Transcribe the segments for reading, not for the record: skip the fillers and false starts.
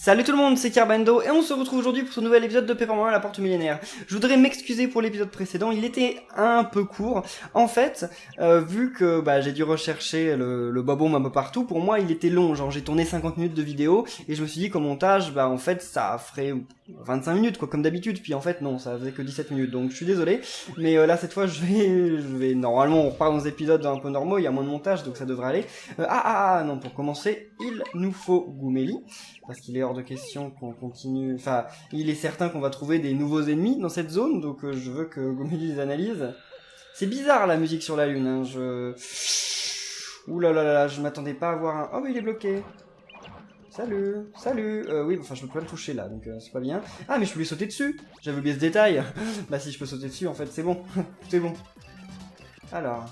Salut tout le monde, c'est Carbando et on se retrouve aujourd'hui pour ce nouvel épisode de Paper Mario à la Porte Millénaire. Je voudrais m'excuser pour l'épisode précédent, il était un peu court. En fait, vu que j'ai dû rechercher le bobombe un peu partout, pour moi il était long, genre j'ai tourné 50 minutes de vidéo et je me suis dit qu'au montage, en fait ça ferait 25 minutes quoi, comme d'habitude, puis en fait non, ça faisait que 17 minutes, donc je suis désolé. Mais là cette fois je vais normalement on repart dans des épisodes un peu normaux, il y a moins de montage donc ça devrait aller. Non, pour commencer, il nous faut Goumélie. Parce qu'il est hors de question qu'on continue... Enfin, il est certain qu'on va trouver des nouveaux ennemis dans cette zone, donc je veux que Goumélie les analyse. C'est bizarre la musique sur la lune, hein, Ouh là là là, je m'attendais pas à voir un... Oh mais il est bloqué. Salut. Oui, enfin je peux pas le toucher là, donc c'est pas bien. Ah mais je peux lui sauter dessus. J'avais oublié ce détail. Bah si je peux sauter dessus, en fait c'est bon. C'est bon. Alors...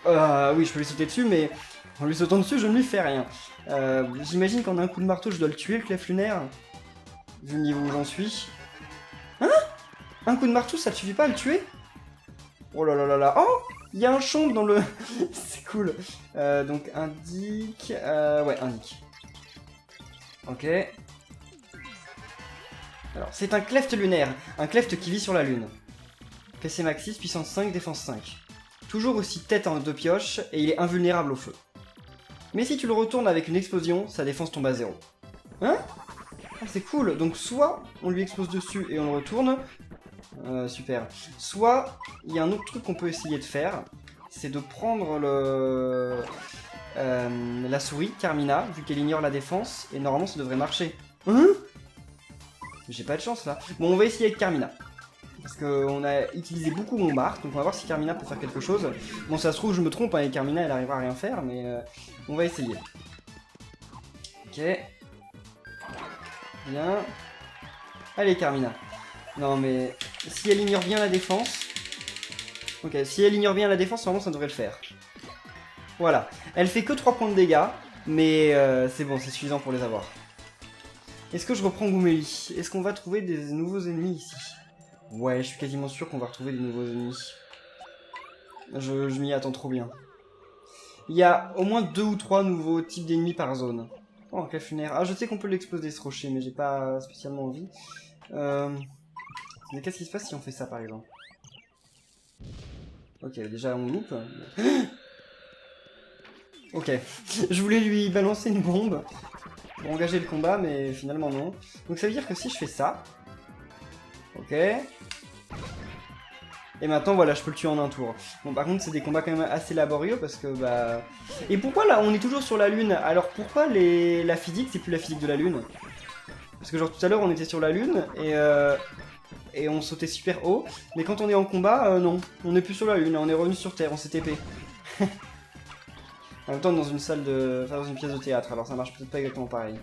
oui, je peux lui sauter dessus, mais... En lui sautant dessus, je ne lui fais rien. J'imagine qu'en un coup de marteau, je dois le tuer, le clef lunaire. Vu le niveau où j'en suis. Hein? Un coup de marteau, ça ne suffit pas à le tuer? Oh là là là là. Oh! Il y a un champ dans le... C'est cool. Donc, indique... ouais, indique. Ok. Alors, c'est un cleft lunaire. Un cleft qui vit sur la lune. PC max 6, puissance 5, défense 5. Toujours aussi tête en 2 pioches, et il est invulnérable au feu. Mais si tu le retournes avec une explosion, sa défense tombe à 0. Hein? Ah, c'est cool. Donc soit on lui explose dessus et on le retourne. Super. Soit, il y a un autre truc qu'on peut essayer de faire. C'est de prendre la souris, Carmina, vu qu'elle ignore la défense. Et normalement, ça devrait marcher. Hein? J'ai pas de chance, là. Bon, on va essayer avec Carmina. Parce qu'on a utilisé beaucoup mon bar, donc on va voir si Carmina peut faire quelque chose. Bon, ça se trouve, je me trompe, avec Carmina, elle arrivera à rien faire, mais on va essayer. Ok. Bien. Allez, Carmina. Non, mais si elle ignore bien la défense... Ok, si elle ignore bien la défense, normalement, ça devrait le faire. Voilà. Elle fait que 3 points de dégâts, mais c'est bon, c'est suffisant pour les avoir. Est-ce que je reprends Goumélie? Est-ce qu'on va trouver des nouveaux ennemis ici? Ouais, je suis quasiment sûr qu'on va retrouver des nouveaux ennemis. Je m'y attends trop bien. Il y a au moins 2 ou 3 nouveaux types d'ennemis par zone. Oh, un clef lunaire. Ah, je sais qu'on peut l'exploser ce rocher, mais j'ai pas spécialement envie. Mais qu'est-ce qui se passe si on fait ça, par exemple? Ok, déjà on loupe. Ok, je voulais lui balancer une bombe pour engager le combat, mais finalement non. Donc ça veut dire que si je fais ça... Ok. Et maintenant, voilà, je peux le tuer en un tour. Bon, par contre, c'est des combats quand même assez laborieux parce que, Et pourquoi, là, on est toujours sur la Lune? Alors, pourquoi la physique, c'est plus la physique de la Lune? Parce que, genre, tout à l'heure, on était sur la Lune et on sautait super haut. Mais quand on est en combat, non. On n'est plus sur la Lune, on est revenu sur Terre, on s'est TP. En même temps, dans une salle de... Enfin, dans une pièce de théâtre, alors ça marche peut-être pas exactement pareil.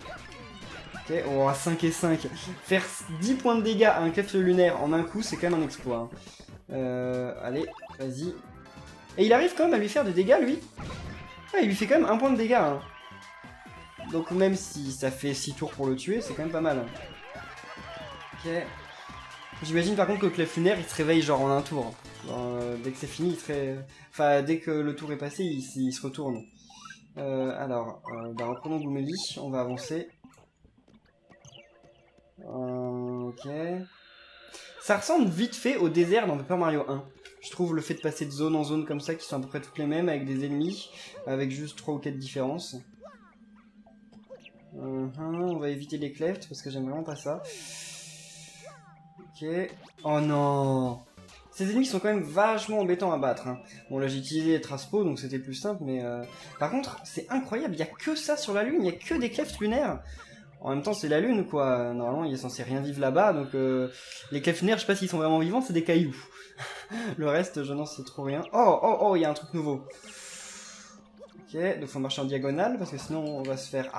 Ok, on aura 5 et 5. Faire 10 points de dégâts à un clef lunaire en un coup, c'est quand même un exploit. Allez, vas-y. Et il arrive quand même à lui faire des dégâts, lui. Ah, il lui fait quand même 1 point de dégâts. Hein. Donc même si ça fait 6 tours pour le tuer, c'est quand même pas mal. Ok. J'imagine par contre que le clef lunaire, il se réveille genre en un tour. Genre, dès que c'est fini, il se Enfin, dès que le tour est passé, il se retourne. Reprenons Goumélie, on va avancer. Ok. Ça ressemble vite fait au désert dans Paper Mario 1. Je trouve le fait de passer de zone en zone comme ça, qui sont à peu près toutes les mêmes, avec des ennemis, avec juste 3 ou 4 différences. On va éviter les clefts, parce que j'aime vraiment pas ça. Ok. Oh non! Ces ennemis sont quand même vachement embêtants à battre. Hein. Bon, là j'ai utilisé les Traspo, donc c'était plus simple, mais... Par contre, c'est incroyable, il n'y a que ça sur la Lune, il n'y a que des clefts lunaires. En même temps, c'est la Lune, quoi. Normalement, il est censé rien vivre là-bas, donc... Les clefs lunaires, je sais pas s'ils sont vraiment vivants, c'est des cailloux. Le reste, je n'en sais trop rien. Oh, il y a un truc nouveau. Ok, donc faut marcher en diagonale, parce que sinon on va se faire...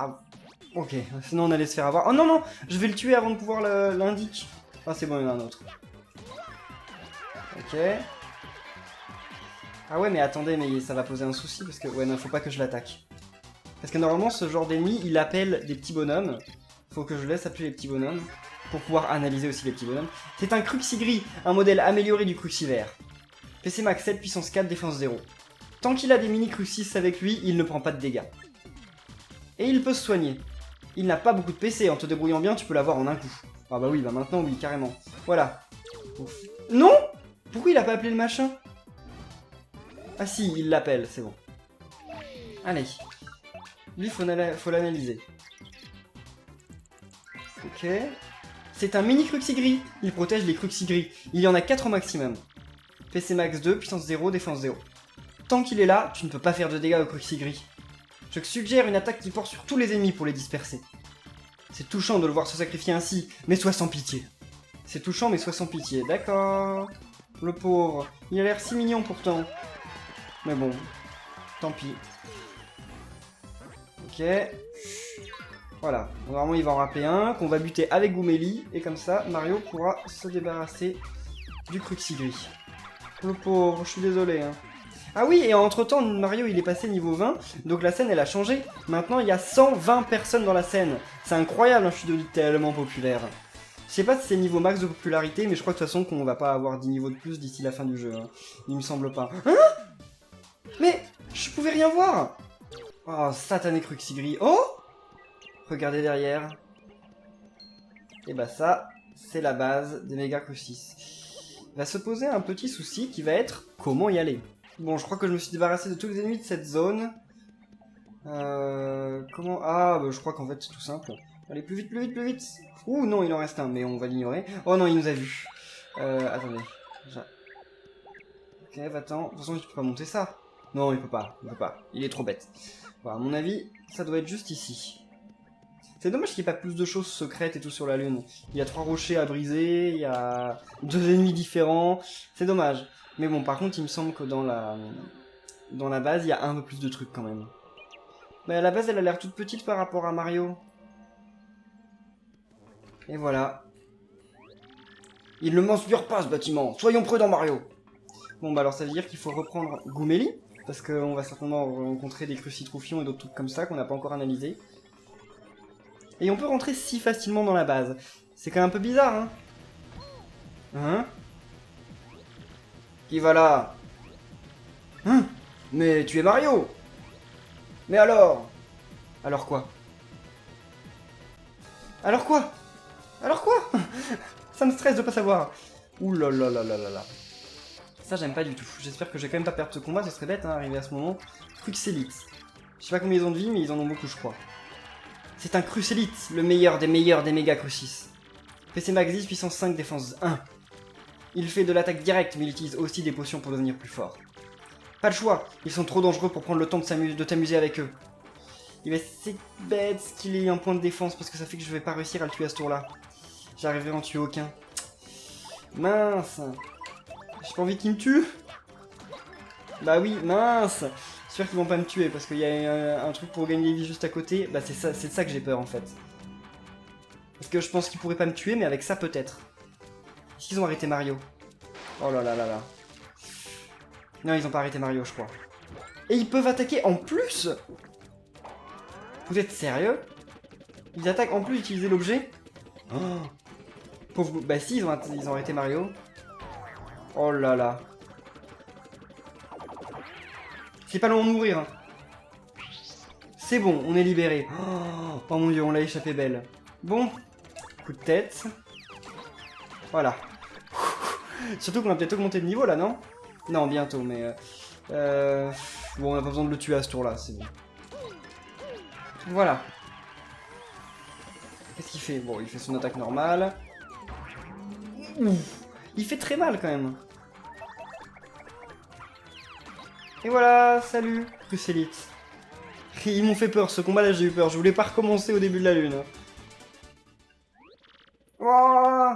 Ok, sinon on allait se faire avoir... Oh non, je vais le tuer avant de pouvoir l'indiquer. Ah, c'est bon, il y en a un autre. Ok. Ah ouais, mais attendez, mais ça va poser un souci, parce que... Ouais, non, faut pas que je l'attaque. Parce que normalement, ce genre d'ennemi, il appelle des petits bonhommes. Faut que je laisse appeler les petits bonhommes, pour pouvoir analyser aussi les petits bonhommes. C'est un Cruxigris, un modèle amélioré du Cruxivert. PC max 7, puissance 4, défense 0. Tant qu'il a des mini Cruxis avec lui, il ne prend pas de dégâts. Et il peut se soigner. Il n'a pas beaucoup de PC, en te débrouillant bien, tu peux l'avoir en un coup. Ah bah oui, bah maintenant, oui, carrément. Voilà. Ouf. Non! Pourquoi il a pas appelé le machin? Ah si, il l'appelle, c'est bon. Allez. Lui, faut l'analyser. Ok. C'est un mini Cruxigris. Il protège les Cruxigris. Il y en a 4 au maximum. PC max 2, puissance 0, défense 0. Tant qu'il est là, tu ne peux pas faire de dégâts au Cruxigris. Je te suggère une attaque qui porte sur tous les ennemis pour les disperser. C'est touchant de le voir se sacrifier ainsi, mais sois sans pitié. C'est touchant, mais sois sans pitié. D'accord. Le pauvre. Il a l'air si mignon pourtant. Mais bon. Tant pis. Ok. Voilà. Normalement, il va en rappeler un, qu'on va buter avec Goumélie. Et comme ça, Mario pourra se débarrasser du Cruxigris. Le pauvre, je suis désolé. Hein. Ah oui, et entre-temps, Mario, il est passé niveau 20. Donc la scène, elle a changé. Maintenant, il y a 120 personnes dans la scène. C'est incroyable, hein, je suis devenu tellement populaire. Je sais pas si c'est niveau max de popularité, mais je crois de toute façon qu'on va pas avoir 10 niveaux de plus d'ici la fin du jeu. Hein. Il me semble pas. Hein? Mais je pouvais rien voir. Oh, satané Cruxigris. Oh! Regardez derrière. Et bah ça, c'est la base des Mega Crucis. Il va se poser un petit souci qui va être comment y aller. Bon, je crois que je me suis débarrassé de tous les ennemis de cette zone. Comment... Ah, bah, je crois qu'en fait c'est tout simple. Allez, plus vite, plus vite, plus vite. Ouh, non, il en reste un, mais on va l'ignorer. Oh non, il nous a vus. Attendez. Ok, va-t'en. De toute façon, tu peux pas monter ça. Non, il peut pas, il peut pas. Il est trop bête. Bon, à mon avis, ça doit être juste ici. C'est dommage qu'il n'y ait pas plus de choses secrètes et tout sur la Lune. Il y a 3 rochers à briser, il y a 2 ennemis différents. C'est dommage. Mais bon, par contre, il me semble que dans la base, il y a un peu plus de trucs quand même. Mais la base, elle a l'air toute petite par rapport à Mario. Et voilà. Il ne m'inspire pas ce bâtiment. Soyons prudents, Mario. Bon, bah alors ça veut dire qu'il faut reprendre Goumélie. Parce qu'on va certainement rencontrer des crucitroufions et d'autres trucs comme ça qu'on n'a pas encore analysés. Et on peut rentrer si facilement dans la base. C'est quand même un peu bizarre, hein. Hein? Qui va là? Hein? Mais tu es Mario! Mais alors? Alors quoi? Alors quoi? Alors quoi? Ça me stresse de pas savoir. Ouh là là là là là là. Ça j'aime pas du tout. J'espère que je vais quand même pas perdre ce combat, ce serait bête, hein, arriver à ce moment. Cruxélite. Je sais pas combien ils ont de vie, mais ils en ont beaucoup, je crois. C'est un Crucélite, le meilleur des méga Crucis. PC max 10, puissance 5, défense 1. Il fait de l'attaque directe, mais il utilise aussi des potions pour devenir plus fort. Pas le choix, ils sont trop dangereux pour prendre le temps de t'amuser avec eux. C'est bête qu'il ait un point de défense, parce que ça fait que je vais pas réussir à le tuer à ce tour-là. J'arriverai à en tuer aucun. Mince. J'ai pas envie qu'il me tue. Bah oui, mince. J'espère qu'ils vont pas me tuer, parce qu'il y a un truc pour gagner des vies juste à côté. Bah c'est de ça que j'ai peur en fait. Parce que je pense qu'ils pourraient pas me tuer, mais avec ça peut-être. Est-ce qu'ils ont arrêté Mario? Oh là là là là. Non, ils ont pas arrêté Mario, je crois. Et ils peuvent attaquer en plus? Vous êtes sérieux? Ils attaquent en plus d'utiliser l'objet? Oh. Pauvre... Bah si, ils ont arrêté Mario. Oh là là. C'est pas long de mourir. Hein. C'est bon, on est libéré. Oh mon dieu, on l'a échappé belle. Bon, coup de tête. Voilà. Surtout qu'on a peut-être augmenté de niveau là, non? Non, bientôt, mais... Bon, on n'a pas besoin de le tuer à ce tour-là, c'est bon. Voilà. Qu'est-ce qu'il fait? Bon, il fait son attaque normale. Ouf. Il fait très mal quand même. Et voilà, salut, Crucélite. Ils m'ont fait peur, ce combat-là j'ai eu peur. Je voulais pas recommencer au début de la lune. Oh,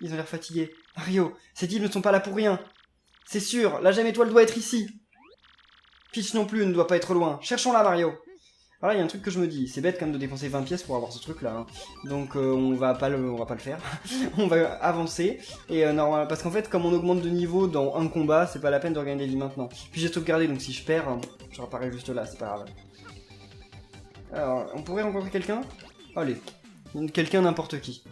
ils ont l'air fatigués. Mario, ces types ne sont pas là pour rien. C'est sûr, la gemme étoile doit être ici. Peach non plus ne doit pas être loin. Cherchons-la, Mario. Alors là, il y a un truc que je me dis. C'est bête quand même de dépenser 20 pièces pour avoir ce truc-là. Hein. Donc on va pas le faire. On va avancer. Et normal, parce qu'en fait, comme on augmente de niveau dans un combat, c'est pas la peine de regagner des vies maintenant. Puis j'ai sauvegardé, donc si je perds, je réapparais juste là, c'est pas grave. Alors, on pourrait rencontrer quelqu'un? Allez, quelqu'un n'importe qui.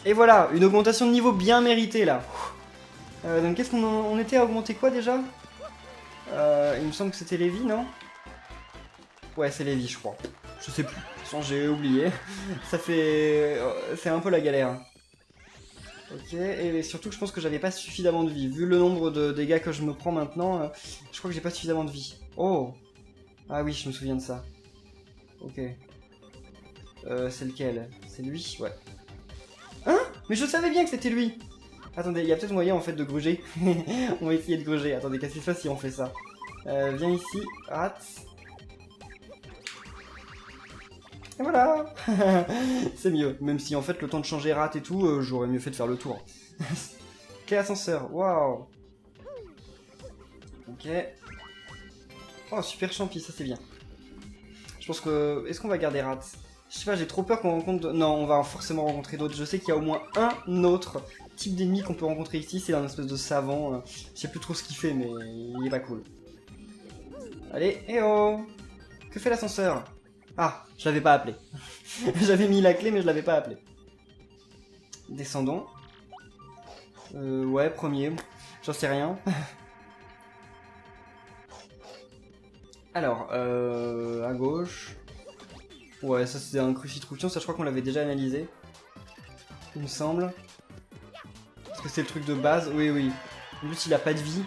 Et voilà, une augmentation de niveau bien méritée là. Donc qu'est-ce qu'on était à augmenter quoi déjà? Il me semble que c'était les vies, non? Ouais, c'est Lévi, je crois. Je sais plus. De toute façon, j'ai oublié. Ça fait... C'est un peu la galère. Ok, et surtout que je pense que j'avais pas suffisamment de vie. Vu le nombre de dégâts que je me prends maintenant, je crois que j'ai pas suffisamment de vie. Oh! Ah oui, je me souviens de ça. Ok. C'est lequel? C'est lui? Ouais. Hein? Mais je savais bien que c'était lui! Attendez, il y a peut-être moyen en fait de gruger. On va essayer de gruger. Attendez, qu'est-ce qui se passe si on fait ça? Viens ici, rate. Et voilà. C'est mieux, même si en fait le temps de changer rate et tout, j'aurais mieux fait de faire le tour. Clé ascenseur, waouh. Ok. Oh, super champi, ça c'est bien. Je pense que... Est-ce qu'on va garder rate? Je sais pas, j'ai trop peur qu'on rencontre... Non, on va forcément rencontrer d'autres. Je sais qu'il y a au moins un autre type d'ennemi qu'on peut rencontrer ici. C'est un espèce de savant. Je sais plus trop ce qu'il fait, mais il est pas cool. Allez, eh oh! Que fait l'ascenseur? Ah, je l'avais pas appelé. J'avais mis la clé, mais je l'avais pas appelé. Descendons. Ouais, premier. J'en sais rien. Alors, à gauche. Ouais, ça c'est un crucitruction, ça je crois qu'on l'avait déjà analysé. Il me semble. Parce que c'est le truc de base. Oui, oui. En plus, il a pas de vie.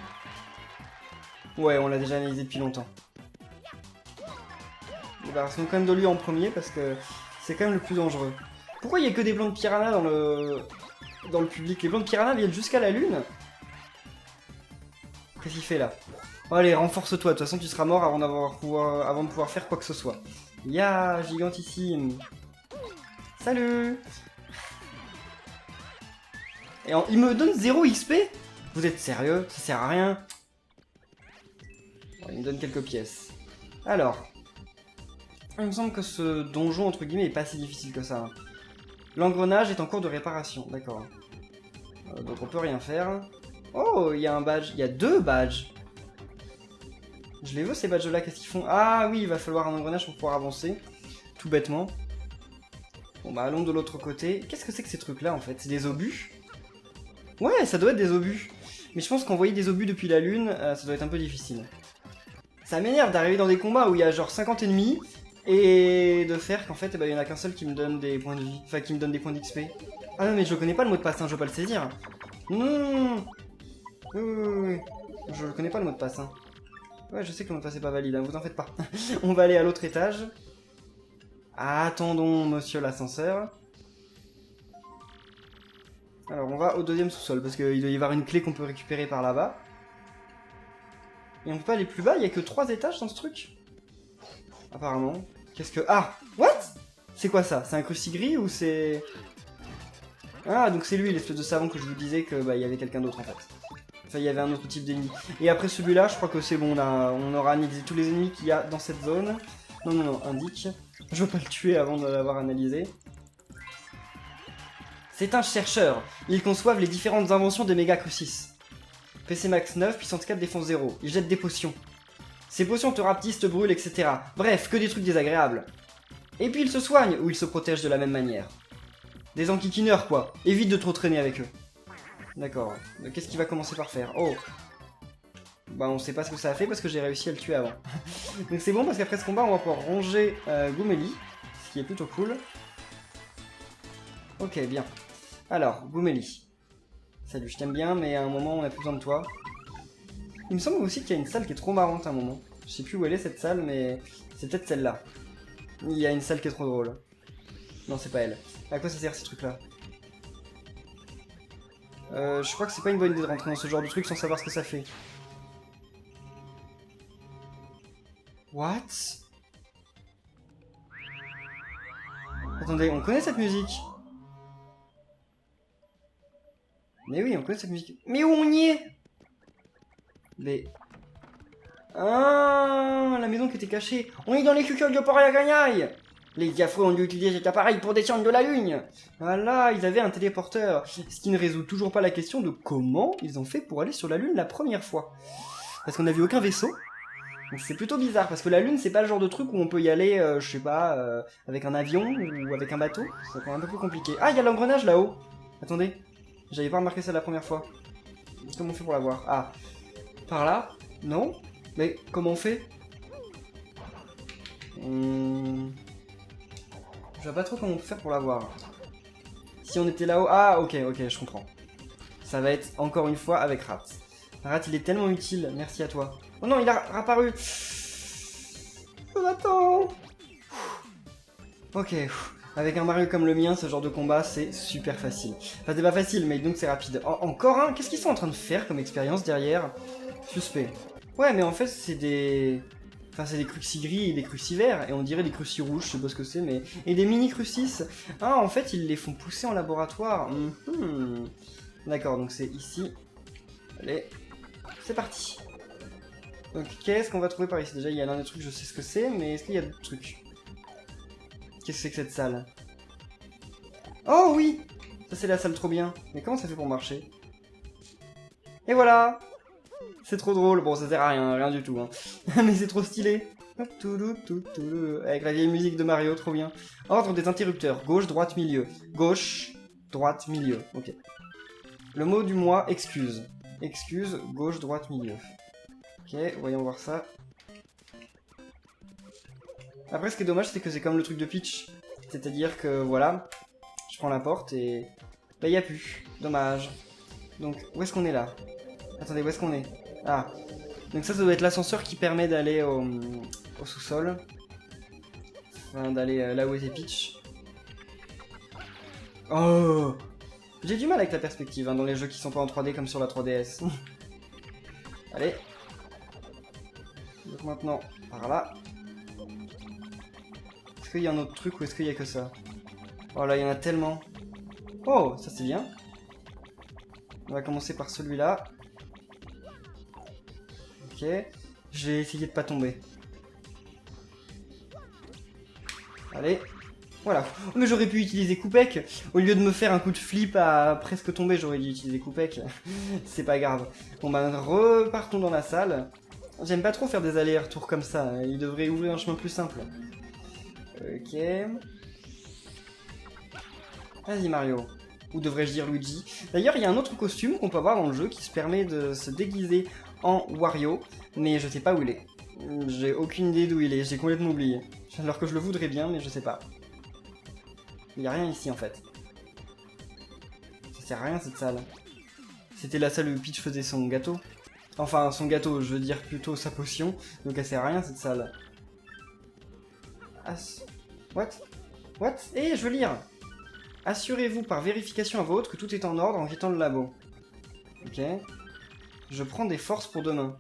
Ouais, on l'a déjà analysé depuis longtemps. Débarrassons quand même de lui en premier parce que c'est quand même le plus dangereux. Pourquoi il y a que des blancs de piranha dans le public? Les blancs de piranha viennent jusqu'à la lune? Qu'est-ce qu'il fait là? Oh, allez, renforce-toi, de toute façon tu seras mort avant de pouvoir faire quoi que ce soit. Ya, gigantissime. Salut. Et il me donne 0 XP? Vous êtes sérieux? Ça sert à rien. Bon, il me donne quelques pièces. Alors, il me semble que ce donjon, entre guillemets, est pas si difficile que ça. L'engrenage est en cours de réparation, d'accord. Donc on peut rien faire. Oh, il y a un badge, il y a 2 badges. Je les veux ces badges là, qu'est-ce qu'ils font? Ah oui, il va falloir un engrenage pour pouvoir avancer. Tout bêtement. Bon bah allons de l'autre côté. Qu'est-ce que c'est que ces trucs là en fait? C'est des obus? Ouais, ça doit être des obus. Mais je pense qu'envoyer des obus depuis la lune, ça doit être un peu difficile. Ça m'énerve d'arriver dans des combats où il y a genre 50 ennemis et de faire qu'en fait, il y en a qu'un seul qui me donne des points de vie. Enfin, qui me donne des points d'XP. Ah non, mais je connais pas le mot de passe, hein, je veux pas le saisir. Non. Oui. Je connais pas le mot de passe. Hein. Ouais, je sais que le mot de passe est pas valide, hein, vous en faites pas. On va aller à l'autre étage. Attendons, monsieur l'ascenseur. Alors, on va au 2e sous-sol, parce qu'il doit y avoir une clé qu'on peut récupérer par là-bas. Et on peut pas aller plus bas, il y a que 3 étages dans ce truc. Apparemment. Qu'est-ce que... Ah! What? C'est quoi ça? C'est un crucigris ou c'est... Ah, donc c'est lui, l'espèce de savant que je vous disais que il y avait quelqu'un d'autre en fait. Enfin, il y avait un autre type d'ennemi. Et après celui-là, je crois que c'est bon, on aura analysé tous les ennemis qu'il y a dans cette zone. Non, indique. Je veux pas le tuer avant de l'avoir analysé. C'est un chercheur. Ils conçoivent les différentes inventions des méga crucis. PC max 9, puissance 4, défense 0. Ils jettent des potions. Ces potions te rapetissent, te brûlent, etc. Bref, que des trucs désagréables. Et puis ils se soignent, ou ils se protègent de la même manière. Des enquiquineurs, quoi. Évite de trop traîner avec eux. D'accord. Qu'est-ce qu'il va commencer par faire? Oh. Bah, on sait pas ce que ça a fait parce que j'ai réussi à le tuer avant. Donc c'est bon parce qu'après ce combat, on va pouvoir ronger Goumeli. Ce qui est plutôt cool. Ok, bien. Alors, Goumeli. Salut, je t'aime bien, mais à un moment, on a plus besoin de toi. Il me semble aussi qu'il y a une salle qui est trop marrante à un moment. Je sais plus où elle est cette salle, mais c'est peut-être celle-là. Il y a une salle qui est trop drôle. Non, c'est pas elle. À quoi ça sert ces trucs-là? Je crois que c'est pas une bonne idée de rentrer dans ce genre de truc sans savoir ce que ça fait. What? Attendez, on connaît cette musique? Mais oui, on connaît cette musique. Mais où on y est? Mais... Ah, la maison qui était cachée. On est dans les cucules de Port-la-Gagnaille. Les diaphros ont dû utiliser cet appareil pour descendre de la lune. Voilà, ils avaient un téléporteur. Ce qui ne résout toujours pas la question de comment ils ont fait pour aller sur la lune la première fois. Parce qu'on n'a vu aucun vaisseau. Donc c'est plutôt bizarre, parce que la lune, c'est pas le genre de truc où on peut y aller, je sais pas, avec un avion ou avec un bateau. C'est quand même un peu plus compliqué. Ah, il y a l'engrenage là-haut. Attendez, j'avais pas remarqué ça la première fois. Comment on fait pour la voir? Ah, par là? Non? Mais comment on fait? Je vois pas trop comment on peut faire pour l'avoir. Si on était là-haut... Ah, ok, je comprends. Ça va être encore une fois avec Rat. Rat, il est tellement utile. Merci à toi. Oh non, il a apparu. Attends. Ok. Avec un Mario comme le mien, ce genre de combat, c'est super facile. Enfin, c'est pas facile, mais donc c'est rapide. Encore un? Qu'est-ce qu'ils sont en train de faire comme expérience derrière? Suspect. Ouais, mais en fait, c'est des... Enfin, c'est des crucis gris et des crucis verts, et on dirait des crucis rouges, je sais pas ce que c'est, mais... Et des mini crucis. Ah, en fait, ils les font pousser en laboratoire. D'accord, donc c'est ici. Allez, c'est parti. Donc, qu'est-ce qu'on va trouver par ici? Déjà, il y a l'un des trucs, je sais ce que c'est, mais est-ce qu'il y a d'autres trucs? Qu'est-ce que c'est que cette salle? Oh oui! Ça, c'est la salle trop bien. Mais comment ça fait pour marcher? Et voilà! C'est trop drôle. Bon, ça sert à rien, rien du tout. Hein. Mais c'est trop stylé. Avec la vieille musique de Mario, trop bien. Ordre des interrupteurs. Gauche, droite, milieu. Gauche, droite, milieu. Ok. Le mot du mois, excuse. Excuse, gauche, droite, milieu. Ok, voyons voir ça. Après, ce qui est dommage, c'est que c'est comme le truc de Peach. C'est-à-dire que, voilà, je prends la porte et... Bah, il n'y a plus. Dommage. Donc, où est-ce qu'on est là? Attendez, où est-ce qu'on est? Ah. Donc ça doit être l'ascenseur qui permet d'aller au sous-sol. Enfin, d'aller là où était Peach. Oh! J'ai du mal avec la perspective, hein, dans les jeux qui sont pas en 3D comme sur la 3DS. Allez. Donc maintenant, par là. Est-ce qu'il y a un autre truc ou est-ce qu'il y a que ça? Oh là, il y en a tellement. Oh, ça c'est bien. On va commencer par celui-là. Ok. Je vais essayer de pas tomber. Allez. Voilà. Oh, mais j'aurais pu utiliser Coupec. Au lieu de me faire un coup de flip à presque tomber, j'aurais dû utiliser Coupec. C'est pas grave. Bon bah, repartons dans la salle. J'aime pas trop faire des allers-retours comme ça. Il devrait ouvrir un chemin plus simple. Ok. Vas-y Mario. Ou devrais-je dire Luigi. D'ailleurs, il y a un autre costume qu'on peut avoir dans le jeu qui se permet de se déguiser en Wario, mais je sais pas où il est. J'ai aucune idée d'où il est, j'ai complètement oublié. Alors que je le voudrais bien, mais je sais pas. Il y a rien ici en fait. Ça sert à rien cette salle. C'était la salle où Peach faisait son gâteau. Enfin, son gâteau, je veux dire plutôt sa potion. Donc elle sert à rien cette salle. What? What? Eh, je veux lire! Assurez-vous par vérification à voix haute que tout est en ordre en quittant le labo. Ok. Je prends des forces pour demain.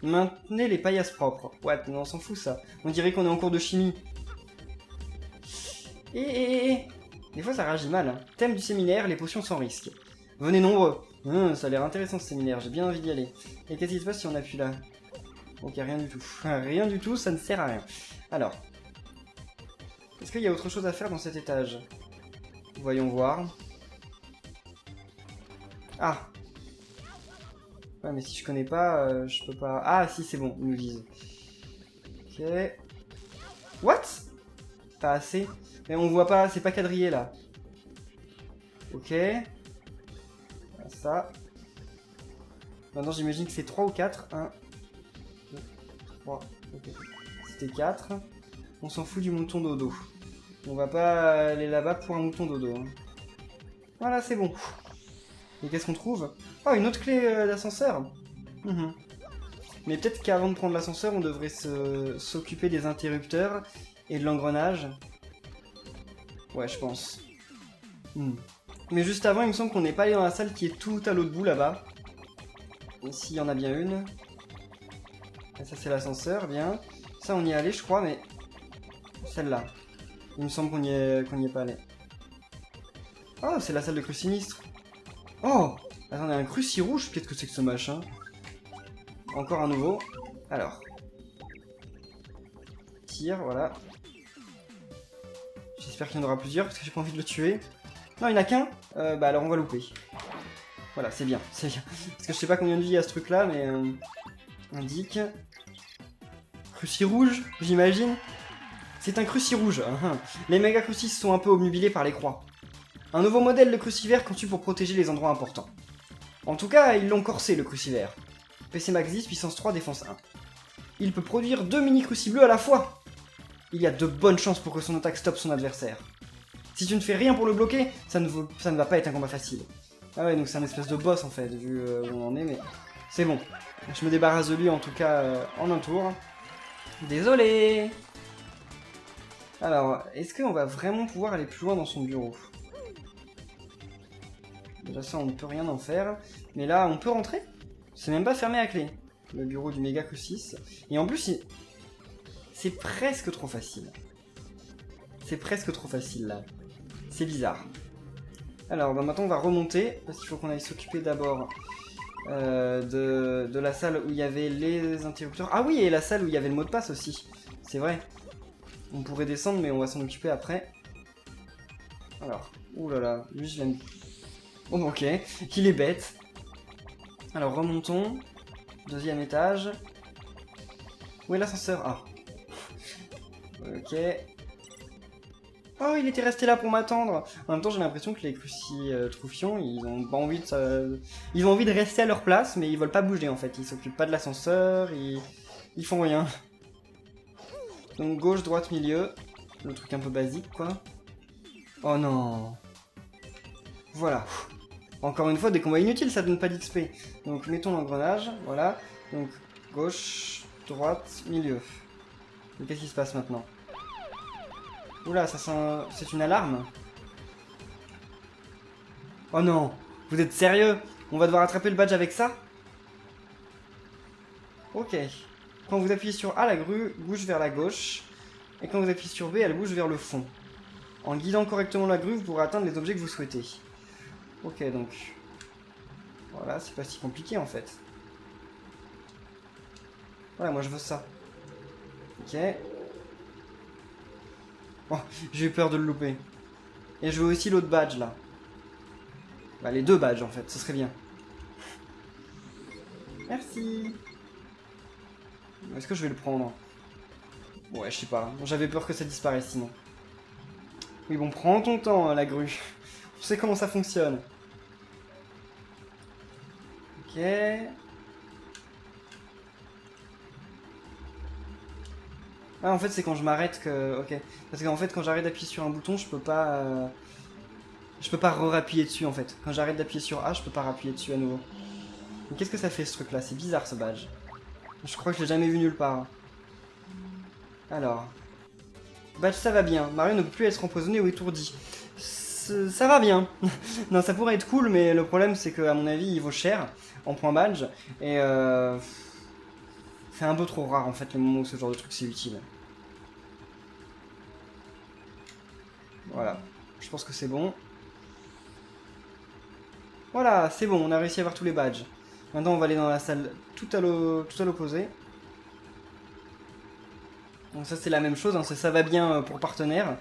Maintenez les paillasses propres. What? Mais on s'en fout ça. On dirait qu'on est en cours de chimie. Des fois ça réagit mal. Hein. Thème du séminaire, les potions sans risque. Venez nombreux. Ça a l'air intéressant ce séminaire, j'ai bien envie d'y aller. Et qu'est-ce qui se passe si on appuie là? Ok, rien du tout. Rien du tout, ça ne sert à rien. Alors. Est-ce qu'il y a autre chose à faire dans cet étage? Voyons voir. Ah! Ouais, mais si je connais pas, je peux pas... Ah, si, c'est bon, ils nous disent. Ok. What? Pas assez. Mais on voit pas, c'est pas quadrillé, là. Ok. Ça. Maintenant, j'imagine que c'est 3 ou 4. 1, 2, 3. Ok. C'était 4. On s'en fout du mouton dodo. On va pas aller là-bas pour un mouton dodo. Hein. Voilà, c'est bon. Et qu'est-ce qu'on trouve? Oh, une autre clé d'ascenseur. Mais peut-être qu'avant de prendre l'ascenseur, on devrait s'occuper des interrupteurs et de l'engrenage. Ouais, je pense. Mais juste avant, il me semble qu'on n'est pas allé dans la salle qui est tout à l'autre bout là-bas. Ici, il y en a bien une. Et ça, c'est l'ascenseur, bien. Ça, on y est allé, je crois, mais... Celle-là. Il me semble qu'on y est pas allé. Oh, c'est la salle de cru sinistre. Oh! Attendez, un cruci rouge? Qu'est-ce que c'est que ce machin? Encore un nouveau. Alors. Tire, voilà. J'espère qu'il y en aura plusieurs, parce que j'ai pas envie de le tuer. Non, il n'y en a qu'un? Bah alors on va louper. Voilà, c'est bien, c'est bien. Parce que je sais pas combien de vie il y a ce truc-là, mais... indique... Cruci rouge, j'imagine? C'est un cruci rouge. Les méga crucis sont un peu obnubilés par les croix. Un nouveau modèle de crucifère conçu pour protéger les endroits importants. En tout cas, ils l'ont corsé, le crucifère. PC Max 10, puissance 3, défense 1. il peut produire 2 mini-crucis bleus à la fois. Il y a de bonnes chances pour que son attaque stoppe son adversaire. Si tu ne fais rien pour le bloquer, ça ne va pas être un combat facile. Ah ouais, donc c'est un espèce de boss en fait, vu où on en est, mais c'est bon. Je me débarrasse de lui en tout cas en un tour. Désolé. Alors, est-ce qu'on va vraiment pouvoir aller plus loin dans son bureau? Déjà ça, on ne peut rien en faire. Mais là, on peut rentrer? C'est même pas fermé à clé. Le bureau du Méga Crucis. Et en plus, c'est presque trop facile. C'est presque trop facile là. C'est bizarre. Alors, bah, maintenant on va remonter, parce qu'il faut qu'on aille s'occuper d'abord de la salle où il y avait les interrupteurs. Ah oui, et la salle où il y avait le mot de passe aussi. C'est vrai. On pourrait descendre, mais on va s'en occuper après. Alors, oulala, lui je l'aime. Oh, ok, il est bête. Alors, remontons. 2e étage. Où est l'ascenseur? Ah. Ok. Oh, il était resté là pour m'attendre. En même temps, j'ai l'impression que les Crucis Troufions, ils ont pas envie de ils ont envie de rester à leur place, mais ils veulent pas bouger en fait. Ils s'occupent pas de l'ascenseur, ils font rien. Donc gauche, droite, milieu. Le truc un peu basique, quoi. Oh non. Voilà. Encore une fois, des combats inutiles, ça donne pas d'XP. Donc mettons l'engrenage, voilà. Donc gauche, droite, milieu. Et qu'est-ce qui se passe maintenant? Oula, ça c'est une alarme. Oh non, vous êtes sérieux? On va devoir attraper le badge avec ça? Ok. Quand vous appuyez sur A, la grue bouge vers la gauche. Et quand vous appuyez sur B, elle bouge vers le fond. En guidant correctement la grue, vous pourrez atteindre les objets que vous souhaitez. Ok, donc... Voilà, c'est pas si compliqué en fait. Voilà, moi je veux ça. Ok. Oh, j'ai eu peur de le louper. Et je veux aussi l'autre badge là. Bah les 2 badges en fait, ce serait bien. Merci. Est-ce que je vais le prendre? Ouais, je sais pas. J'avais peur que ça disparaisse sinon. Oui bon, prends ton temps la grue. Je sais comment ça fonctionne. Ok. Ah en fait c'est quand je m'arrête que... Ok. Parce qu'en fait quand j'arrête d'appuyer sur un bouton, je peux pas... Je peux pas re-appuyer dessus en fait. Quand j'arrête d'appuyer sur A, je peux pas rappuyer dessus à nouveau. Mais qu'est-ce que ça fait ce truc là? C'est bizarre ce badge. Je crois que je l'ai jamais vu nulle part. Alors. Badge ça va bien. Mario ne peut plus être empoisonné ou étourdi. Ça va bien. Non, ça pourrait être cool, mais le problème c'est que à mon avis il vaut cher en point badge. Et c'est un peu trop rare en fait les moments où ce genre de truc c'est utile. Voilà. Je pense que c'est bon. Voilà, c'est bon, on a réussi à avoir tous les badges. Maintenant, on va aller dans la salle tout à l'opposé. Donc ça, c'est la même chose, hein, ça va bien pour partenaire.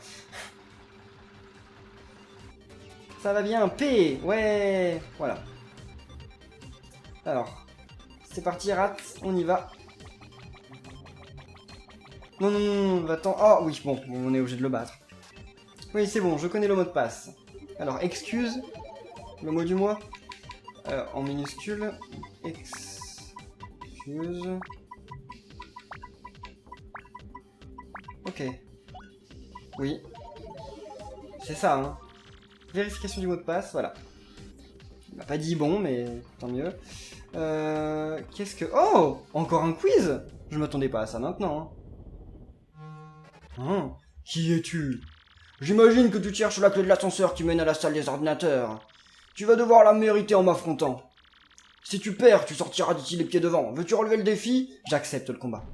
Ça va bien, P, ouais, voilà. Alors, c'est parti, Rat, on y va. Non, non, non, non, attends, oh oui, bon, on est obligé de le battre. Oui, c'est bon, je connais le mot de passe. Alors, excuse, le mot du mois. En minuscule, excuse. Ok. Oui. C'est ça, hein. Vérification du mot de passe, voilà. Il m'a pas dit bon, mais tant mieux. Qu'est-ce que... Oh! Encore un quiz? Je m'attendais pas à ça maintenant. Hein. Qui es-tu? J'imagine que tu cherches la clé de l'ascenseur qui mène à la salle des ordinateurs. Tu vas devoir la mériter en m'affrontant. Si tu perds, tu sortiras d'ici les pieds devant. Veux-tu relever le défi? J'accepte le combat.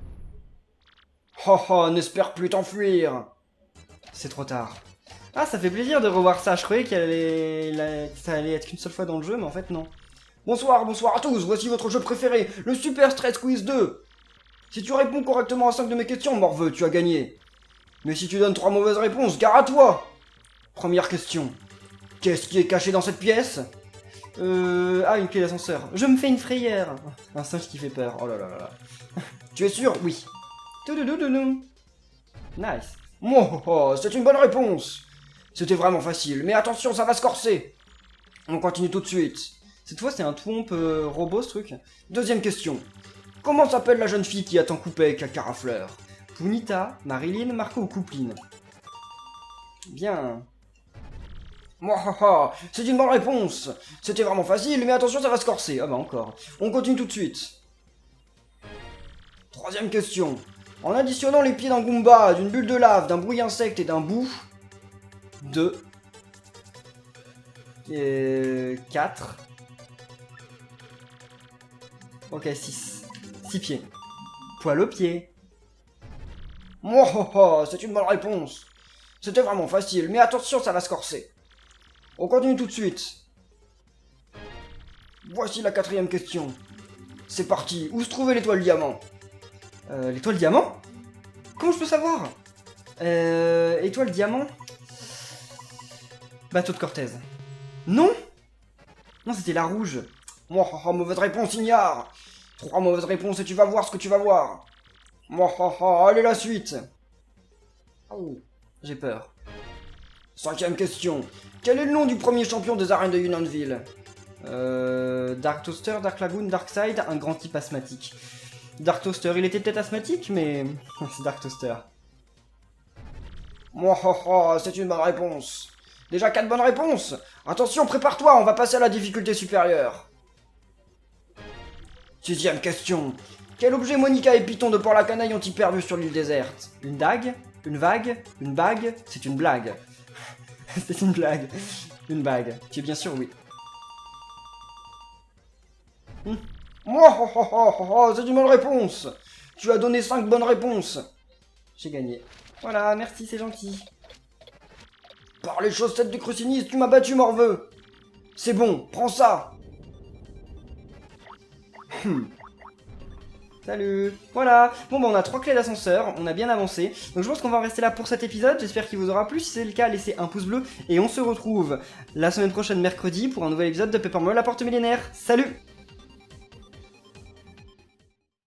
Oh oh, n'espère plus t'enfuir. C'est trop tard. Ah, ça fait plaisir de revoir ça. Je croyais que ça allait être qu'une seule fois dans le jeu, mais en fait, non. Bonsoir, bonsoir à tous. Voici votre jeu préféré, le Super Stress Quiz 2. Si tu réponds correctement à 5 de mes questions, morveux, tu as gagné. Mais si tu donnes 3 mauvaises réponses, gare à toi. Première question. Qu'est-ce qui est caché dans cette pièce? Ah, une clé d'ascenseur. Je me fais une frayeur. Un singe qui fait peur. Oh là là là là. Tu es sûr? Oui. Toudoudoudoudou. Nice. Oh, oh, c'est une bonne réponse. C'était vraiment facile, mais attention, ça va se corser. On continue tout de suite. Cette fois, c'est un twomp robot, ce truc. Deuxième question. Comment s'appelle la jeune fille qui a tant coupé avec la carafleur? Punita, Marilyn, Marco ou Coupline? Bien. Mouahaha, c'est une bonne réponse. C'était vraiment facile, mais attention, ça va se corser. Ah bah encore. On continue tout de suite. Troisième question. En additionnant les pieds d'un Goomba, d'une bulle de lave, d'un bruit insecte et d'un bout... 2... 4... Ok, 6. 6 pieds. Poil aux pieds. Mouahaha, c'est une bonne réponse. C'était vraiment facile, mais attention, ça va se corser. On continue tout de suite. Voici la quatrième question. C'est parti, où se trouvait l'étoile diamant? L'étoile diamant? Comment je peux savoir? Étoile diamant? Bateau de Cortez. Non? Non, c'était la rouge. Mouahaha, mauvaise réponse, ignare. 3 mauvaises réponses et tu vas voir ce que tu vas voir. Mouahaha, allez la suite. Oh, j'ai peur. Cinquième question. Quel est le nom du premier champion des arènes de Unionville? Dark Toaster, Dark Lagoon, Darkside, un grand type asthmatique. Dark Toaster, il était peut-être asthmatique, mais c'est Dark Toaster. Mouahaha, c'est une bonne réponse. Déjà 4 bonnes réponses. Attention, prépare-toi, on va passer à la difficulté supérieure. Sixième question. Quel objet Monica et Python de Port-la-Canaille ont-ils perdu sur l'île déserte? Une dague? Une vague? Une bague? C'est une blague. C'est une blague. Une bague. Tu es bien sûr oui. Mouahaha, c'est une bonne réponse. Tu as donné 5 bonnes réponses. J'ai gagné. Voilà, merci, c'est gentil. Par les chaussettes du crucinis, tu m'as battu, morveux. C'est bon, prends ça. Salut. Voilà. Bon bah on a 3 clés d'ascenseur, on a bien avancé. Donc je pense qu'on va en rester là pour cet épisode. J'espère qu'il vous aura plu. Si c'est le cas, laissez un pouce bleu. Et on se retrouve la semaine prochaine mercredi pour un nouvel épisode de Paper Mario la porte millénaire. Salut.